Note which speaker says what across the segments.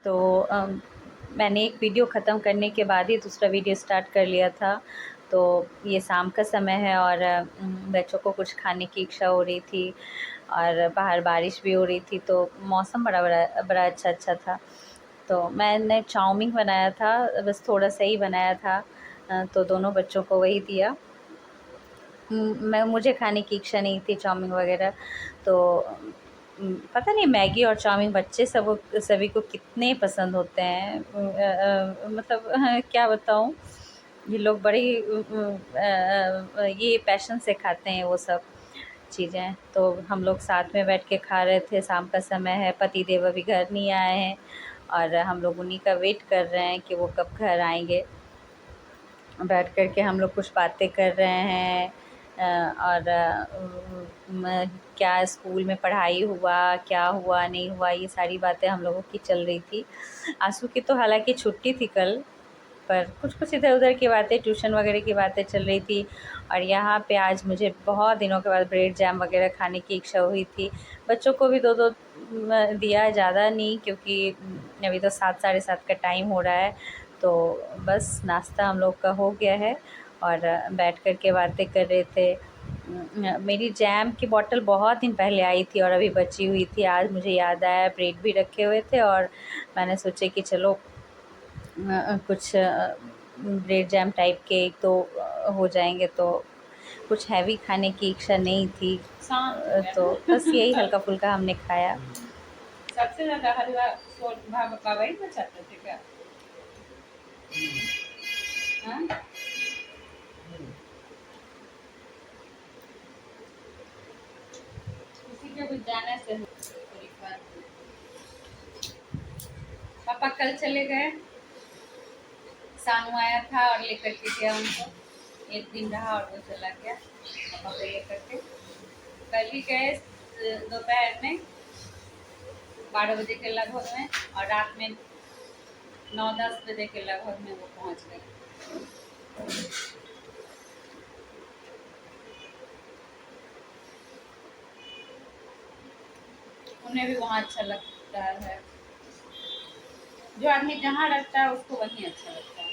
Speaker 1: तो मैंने एक वीडियो ख़त्म करने के बाद ही दूसरा वीडियो स्टार्ट कर लिया था। तो ये शाम का समय है और बच्चों को कुछ खाने की इच्छा हो रही थी और बाहर बारिश भी हो रही थी, तो मौसम बड़ा अच्छा था। तो मैंने चाउमीन बनाया था, बस थोड़ा सा ही बनाया था। तो दोनों बच्चों को वही दिया। मुझे खाने की इच्छा नहीं थी चाउमीन वगैरह। तो पता नहीं मैगी और चाउमीन बच्चे सभी को कितने पसंद होते हैं। मतलब क्या बताऊँ, ये लोग बड़े ही ये पैशन से खाते हैं वो सब चीज़ें। तो हम लोग साथ में बैठ के खा रहे थे। शाम का समय है, पति देव अभी घर नहीं आए हैं और हम लोग उन्हीं का वेट कर रहे हैं कि वो कब घर आएंगे। बैठ कर के हम लोग कुछ बातें कर रहे हैं। और क्या स्कूल में पढ़ाई हुआ, क्या हुआ नहीं हुआ, ये सारी बातें हम लोगों की चल रही थी। आंसू की तो हालांकि छुट्टी थी कल, पर कुछ कुछ इधर उधर की बातें, ट्यूशन वगैरह की बातें चल रही थी। और यहाँ पे आज मुझे बहुत दिनों के बाद ब्रेड जैम वगैरह खाने की इच्छा हुई थी। बच्चों को भी दो दो दिया, ज़्यादा नहीं, क्योंकि अभी तो 7 साढ़े 7 का टाइम हो रहा है। तो बस नाश्ता हम लोग का हो गया है और बैठ कर के बातें कर रहे थे। मेरी जैम की बोतल बहुत दिन पहले आई थी और अभी बची हुई थी। आज मुझे याद आया, ब्रेड भी रखे हुए थे और मैंने सोचे कि चलो कुछ ब्रेड जैम टाइप के एक तो हो जाएंगे। तो कुछ हैवी खाने की इच्छा नहीं थी। तो बस यही हल्का फुल्का हमने खाया।
Speaker 2: सबसे ज्यादा हलवा पापा वही बचाते थे क्या? हाँ? किसी के भी जाने से थोड़ी बात। पापा कल चले गए, सानू आया था और लेकर के गया उनको। एक दिन रहा और वो चला गया पापा को लेकर के। कल ही गए दोपहर में 12 बजे के लगभग में, और रात में 9-10 बजे के लगभग में वो पहुंच गए। उन्हें भी वहाँ अच्छा लगता है। जो आदमी जहाँ रहता है उसको वहीं अच्छा लगता है।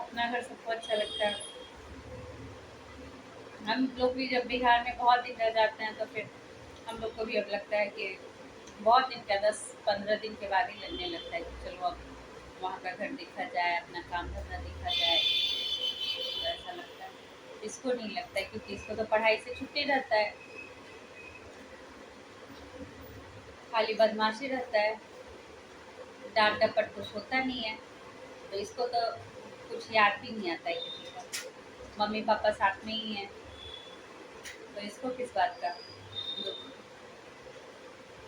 Speaker 2: अपना घर सबको अच्छा लगता है। हम लोग भी जब बिहार में बहुत दिन रह जाते हैं तो फिर हम लोग को भी अब लगता है कि बहुत दिन क्या, 10-15 दिन के बाद ही लगने लगता है कि चलो अब वहाँ का घर देखा जाए, अपना काम धंधा देखा जाए। तो ऐसा लगता है। इसको नहीं लगता है क्योंकि इसको तो पढ़ाई से छुट्टी रहता है, खाली बदमाशी रहता है, डांट डपट कुछ होता नहीं है। तो इसको तो कुछ याद भी नहीं आता है किसी का। मम्मी पापा साथ में ही हैं, तो इसको किस बात का दुख?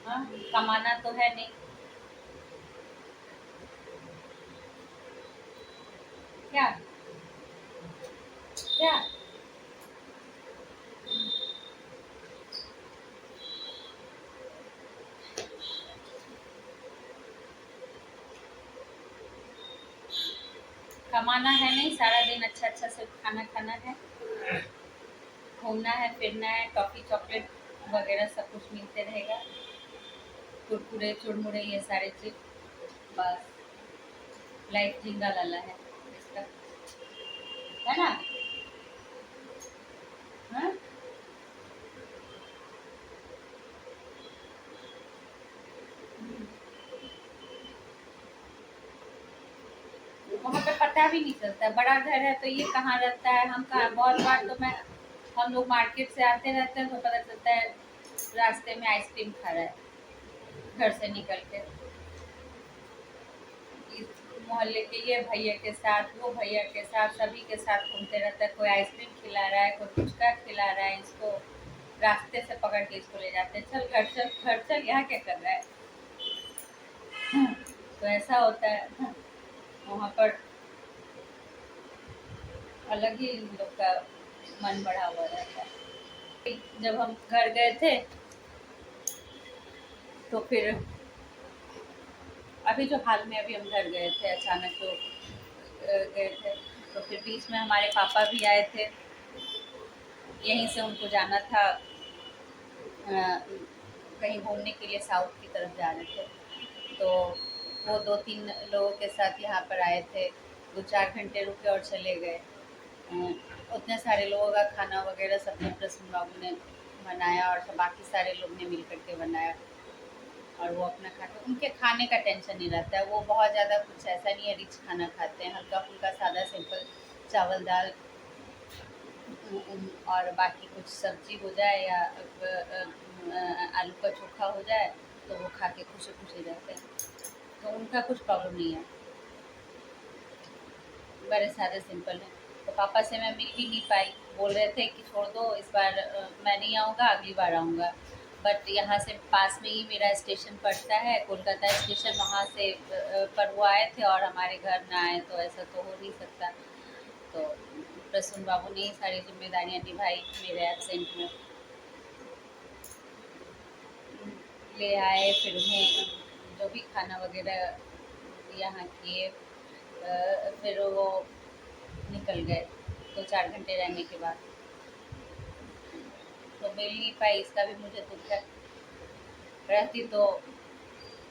Speaker 2: हाँ, कमाना तो है नहीं। क्या क्या कमाना है नहीं, सारा दिन अच्छा अच्छा से खाना खाना है, घूमना है, फिरना है, टॉफी चॉकलेट वगैरह सब कुछ मिलते रहेगा, कुरकुरे चुरमुरे ये सारे चीज। बस लाइफ झिंगा लाला है इसका, है ना? हाँ? वहाँ पे पता भी नहीं चलता। बड़ा घर है तो ये कहाँ रहता है, हम कहाँ। बहुत बार तो मैं हम लोग मार्केट से आते रहते हैं तो पता चलता है रास्ते में आइसक्रीम खा रहा है घर से निकल के। इस मोहल्ले के ये भैया के साथ, वो भैया के साथ, सभी के साथ घूमते रहता है। कोई आइसक्रीम खिला रहा है, कोई फुचका खिला रहा है, इसको रास्ते से पकड़ के इसको ले जाते हैं, चल घर चल, घर चल, यहाँ क्या कर रहा है। तो ऐसा होता है। वहाँ पर अलग ही इन लोग का मन बढ़ा हुआ रहता है। जब हम घर गए थे तो फिर अभी जो हाल में अभी हम घर गए थे अचानक, तो गए थे तो फिर बीच में हमारे पापा भी आए थे। यहीं से उनको जाना था कहीं घूमने के लिए साउथ की तरफ जा रहे थे, तो वो 2-3 लोगों के साथ यहाँ पर आए थे, 2-4 घंटे रुके और चले गए। उतने सारे लोगों का खाना वगैरह सब कुछ प्रसून बाबू ने बनाया और सब बाकी सारे लोग ने मिल करके बनाया, और वो अपना खाते, उनके खाने का टेंशन नहीं रहता है। वो बहुत ज़्यादा कुछ ऐसा नहीं है, रिच खाना खाते हैं, हल्का फुल्का सादा सिंपल चावल दाल और बाकी कुछ सब्जी हो जाए या आलू का चोखा हो जाए तो वो खा के खुशी खुशी रहते हैं, तो उनका कुछ प्रॉब्लम नहीं है, बड़े सारे सिंपल हैं। तो पापा से मैं मिल भी नहीं पाई, बोल रहे थे कि छोड़ दो इस बार मैं नहीं आऊँगा, अगली बार आऊँगा। बट यहाँ से पास में ही मेरा स्टेशन पड़ता है, कोलकाता स्टेशन, वहाँ से पर वो आए थे और हमारे घर ना आए, तो ऐसा तो हो नहीं सकता। तो प्रसून बाबू ने ही सारी जिम्मेदारियाँ निभाई मेरे एब्सेंट में, ले आए, फिर उन्हें जो भी खाना वगैरह यहाँ किए, फिर वो निकल गए 2-4 घंटे रहने के बाद। तो मिल नहीं पाई, इसका भी मुझे दुख है। रहती तो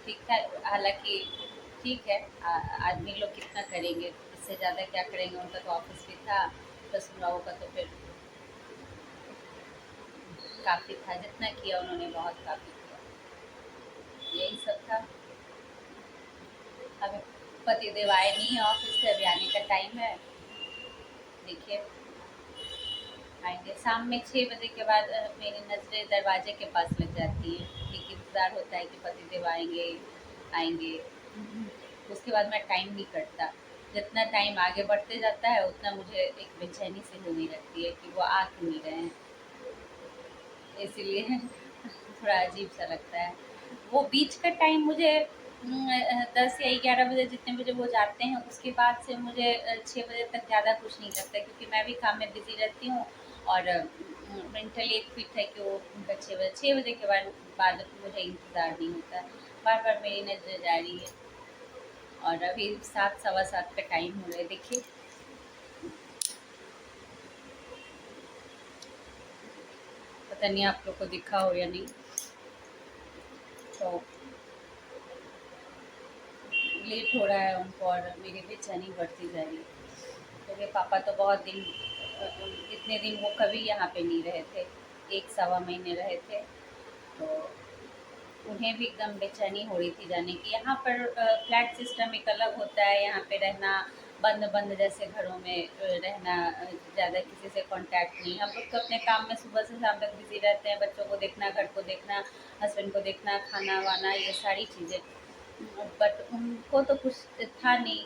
Speaker 2: ठीक था, हालांकि ठीक है, आदमी लोग कितना करेंगे, इससे ज़्यादा क्या करेंगे, उनका तो ऑफिस भी था, प्रसून बाबू का तो फिर काफ़ी था, जितना किया उन्होंने बहुत काफ़ी किया, यही सब था। अब पतिदेव आए नहीं है ऑफिस से, अभी आने का टाइम है, देखिए आएंगे शाम में 6 बजे के बाद। मेरी नज़रें दरवाजे के पास लग जाती है, एक इंतज़ार होता है कि पतिदेव आएंगे आएंगे। उसके बाद मैं टाइम नहीं कटता, जितना टाइम आगे बढ़ते जाता है उतना मुझे एक बेचैनी सी होने लगती है कि वो आ क्यों नहीं रहे हैं, इसीलिए थोड़ा अजीब सा लगता है। वो बीच का टाइम मुझे 10 या 11 बजे, जितने बजे वो जाते हैं उसके बाद से मुझे 6 बजे तक ज़्यादा कुछ नहीं लगता, क्योंकि मैं भी काम में बिजी रहती हूँ और मेंटली एक फिट है कि वो उनका 6 बजे के बाद मुझे इंतज़ार नहीं होता। बार बार मेरी नज़र जा रही है, और अभी 7 सवा 7 का टाइम हो रहा है, देखिए पता नहीं आप लोग को दिखा हो या नहीं। तो लेट हो रहा है उनको और मेरी बेचैनी बढ़ती जा रही है, क्योंकि पापा तो बहुत दिन, इतने दिन वो कभी यहाँ पे नहीं रहे थे, 1 सवा महीने रहे थे, तो उन्हें भी एकदम बेचैनी हो रही थी जाने की। यहाँ पर फ्लैट सिस्टम एक अलग होता है, यहाँ पे रहना बंद बंद जैसे घरों में रहना, ज़्यादा किसी से कांटेक्ट नहीं। हम लोग तो अपने काम में सुबह से शाम तक बिजी रहते हैं, बच्चों को देखना, घर को देखना, हस्बैंड को देखना, खाना वाना, ये सारी चीज़ें। बट उनको तो कुछ था नहीं,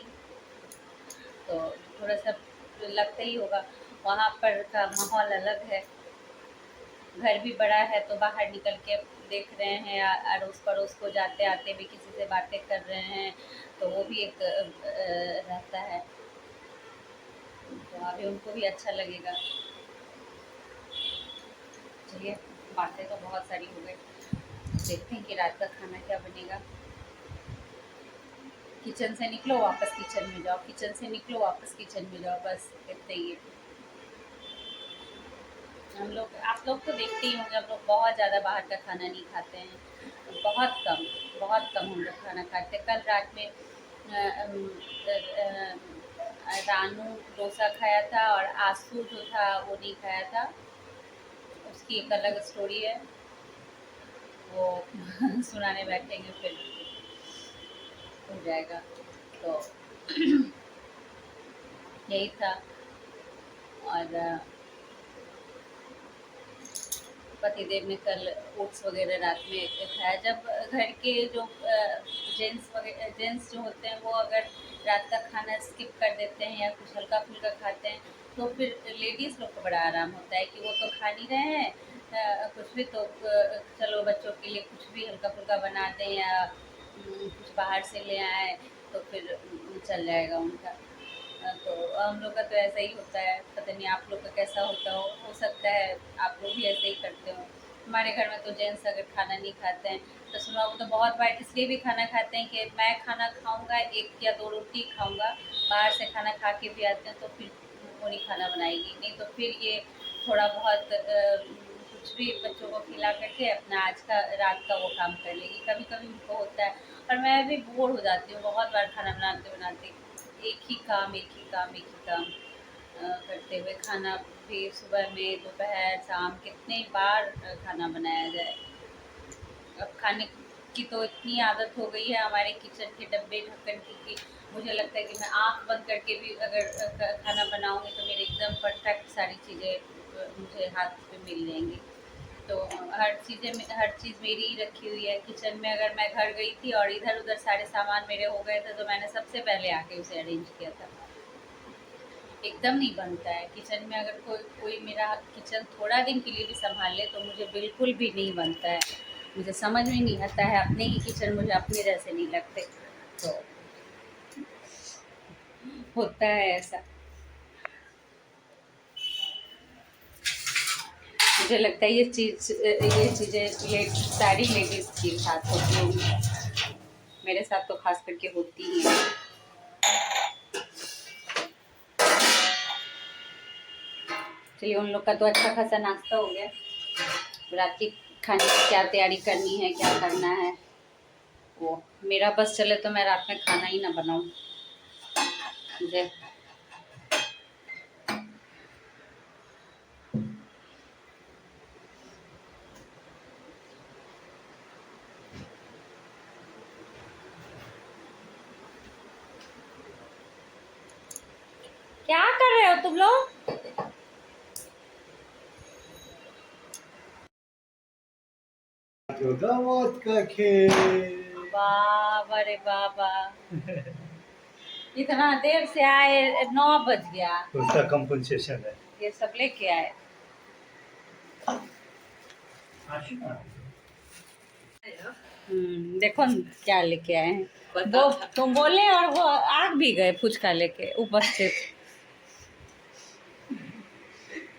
Speaker 2: तो थोड़ा सा लगता ही होगा। वहाँ पर का माहौल अलग है, घर भी बड़ा है तो बाहर निकल के देख रहे हैं, अड़ोस पड़ोस को जाते आते भी किसी से बातें कर रहे हैं, तो वो भी एक रहता है, तो अभी उनको भी अच्छा लगेगा। चलिए, बातें तो बहुत सारी हो गई, देखते हैं कि रात का खाना क्या बनेगा। किचन से निकलो वापस किचन में जाओ, किचन से निकलो वापस किचन में जाओ, बस इतना ही है। हम लोग, आप लोग तो देखते ही होंगे, हम लोग बहुत ज़्यादा बाहर का खाना नहीं खाते हैं, बहुत कम हम लोग खाना खाते हैं। कल रात में रानू डोसा खाया था और आसू जो था वो नहीं खाया था, उसकी एक अलग स्टोरी है, वो सुनाने बैठेंगे फिर हो जाएगा। तो यही था। और पतिदेव ने कल ओट्स वगैरह रात में खाया। जब घर के जो जेंट्स जो होते हैं वो अगर रात का खाना स्किप कर देते हैं या कुछ हल्का फुल्का खाते हैं, तो फिर लेडीज़ लोग को बड़ा आराम होता है कि वो तो खा नहीं रहे हैं, कुछ भी तो चलो बच्चों के लिए कुछ भी हल्का फुल्का बना दें या कुछ बाहर से ले आए, तो फिर चल जाएगा उनका। तो हम लोग का तो ऐसा ही होता है, पता नहीं आप लोग का कैसा होता हो सकता है आप लोग भी ऐसे ही करते हो। हमारे घर में तो जेंट्स अगर खाना नहीं खाते हैं तो सुना, वो तो बहुत बार इसलिए भी खाना खाते हैं कि मैं खाना खाऊंगा, 1 या 2 रोटी खाऊंगा, बाहर से खाना खा के भी आते हैं तो फिर वो नहीं खाना बनाएगी, नहीं तो फिर ये थोड़ा बहुत कुछ भी बच्चों को खिला करके अपना आज का रात का वो काम कर लेगी। कभी कभी उनको होता है, और मैं भी बोर हो जाती हूँ बहुत बार खाना बनाते बनाते। एक ही काम एक ही काम एक ही काम करते हुए, खाना भी सुबह में दोपहर शाम कितने बार खाना बनाया जाए। अब खाने की तो इतनी आदत हो गई है हमारे किचन के डब्बे ढक्कन की कि मुझे लगता है कि मैं आँख बंद करके भी अगर खाना बनाऊंगी तो मेरे एकदम परफेक्ट सारी चीज़ें मुझे हाथ पे मिल जाएंगी। तो हर चीज़ मेरी ही रखी हुई है किचन में। अगर मैं घर गई थी और इधर उधर सारे सामान मेरे हो गए थे तो मैंने सबसे पहले आके उसे अरेंज किया था। एकदम नहीं बनता है किचन में, अगर कोई कोई मेरा किचन थोड़ा दिन के लिए भी संभाल ले तो मुझे बिल्कुल भी नहीं बनता है। मुझे समझ में नहीं आता है, अपने ही किचन मुझे अपने जैसे नहीं लगते। तो होता है ऐसा। मुझे लगता है ये चीज़ें सारी लेडीज के साथ होती होंगी, मेरे साथ तो खास करके होती ही है। चलिए, उन लोग का तो अच्छा खासा नाश्ता हो गया। रात की खाने की क्या तैयारी करनी है, क्या करना है, वो मेरा बस चले तो मैं रात में खाना ही ना बनाऊं। मुझे क्या कर रहे हो तुम लोग?
Speaker 3: दावत का खेल।
Speaker 2: बाबा रे बाबा, इतना देर से आए, 9 बज गया।
Speaker 3: उसका कंपनसेशन है।
Speaker 2: ये सब लेके आए। देखो न क्या लेके आए हैं। वो तुम बोले और वो आग भी गए फुचका लेके उपस्थित।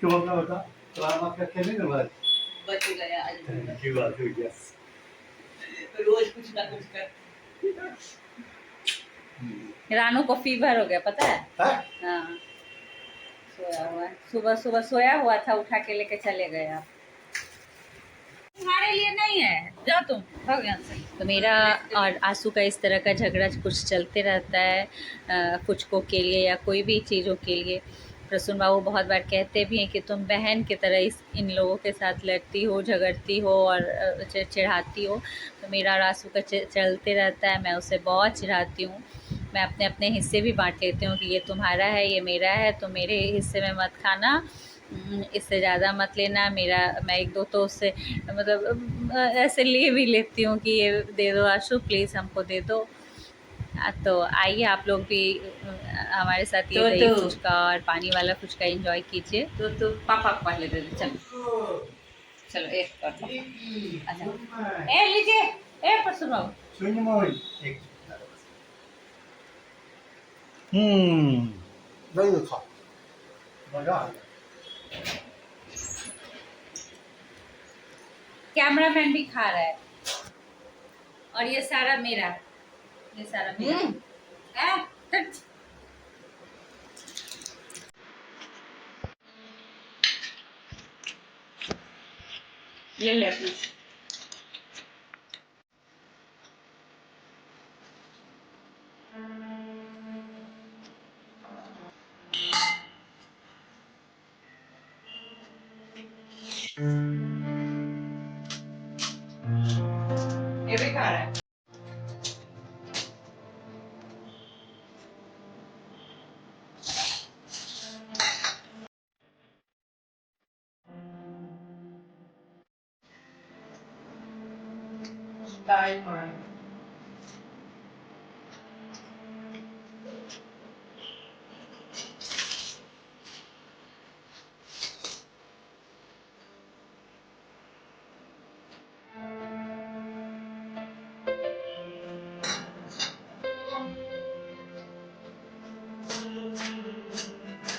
Speaker 3: तुम अपना बता, दावत का खेल नहीं बच
Speaker 2: बच गया आज।
Speaker 3: की बात हो गया।
Speaker 2: रोज कुछ ना कुछ कर। रानू को फीवर हो गया, पता है? हाँ, सोया हुआ है। सुबह सुबह सोया हुआ था, उठा के लेके चले गए आप। तुम्हारे लिए नहीं है, जाओ तुम, भाग यहाँ से। तो मेरा और आंसू का इस तरह का झगड़ा कुछ चलते रहता है फुचकों के लिए या कोई भी चीज़ों के लिए। प्रसून बाबू बहुत बार कहते भी हैं कि तुम बहन की तरह इन लोगों के साथ लड़ती हो, झगड़ती हो और चिढ़ाती हो। तो मेरा और आंसू का चलते रहता है। मैं उसे बहुत चिढ़ाती हूँ। मैं अपने अपने हिस्से भी बांट लेती हूँ कि ये तुम्हारा है, ये मेरा है, तो मेरे हिस्से में मत खाना, इससे ज़्यादा मत लेना। मैं एक दो तो उससे मतलब ऐसे ले भी लेती हूँ कि ये दे दो आशु, प्लीज़ हमको दे दो। तो आइए आप लोग भी हमारे साथ ये दही फुचका और पानी वाला फुचका एंजॉय कीजिए। तो पापा को पहले दे दो। चलो चलो, एक और अच्छा, ए लीजिए, ए पर सुनो,
Speaker 3: एक नहीं था मजा आ गया।
Speaker 2: कैमरामैन भी खा रहा है और ये सारा मेरा, ये सारा मेरा। हट। ले ले अपना। ये भी खा रहा है। दाल फ्राई।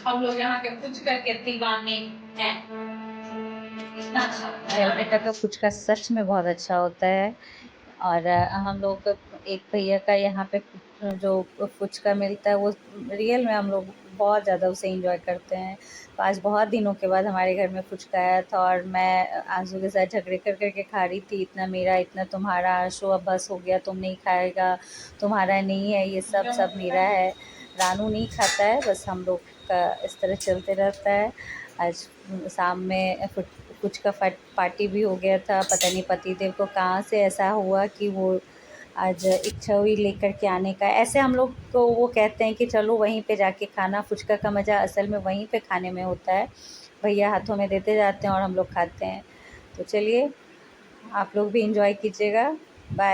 Speaker 2: हम लोग यहाँ के फुचका के दीवाने हैं। इतना अच्छा लगता है।
Speaker 1: बेटा का फुचका सच में बहुत अच्छा होता है और हम लोग एक भैया का यहाँ पे जो फुचका मिलता है वो रियल में हम लोग बहुत ज़्यादा उसे एंजॉय करते हैं। तो आज बहुत दिनों के बाद हमारे घर में फुचका आया था और मैं आंसू के साथ झगड़े कर कर के खा रही थी, इतना मेरा इतना तुम्हारा, आंसू अब बस हो गया, तुम नहीं खाएगा, तुम्हारा नहीं है, ये सब मेरा है। रानू नहीं खाता है, बस हम लोग का इस तरह चलते रहता है। आज शाम में कुछ का पार्टी भी हो गया था, पता नहीं पतिदेव को कहाँ से ऐसा हुआ कि वो आज इच्छा हुई लेकर के आने का। ऐसे हम लोग को वो कहते हैं कि चलो वहीं पे जाके खाना, फुचका का मज़ा असल में वहीं पे खाने में होता है। भैया हाथों में देते जाते हैं और हम लोग खाते हैं। तो चलिए आप लोग भी एंजॉय कीजिएगा। बाय।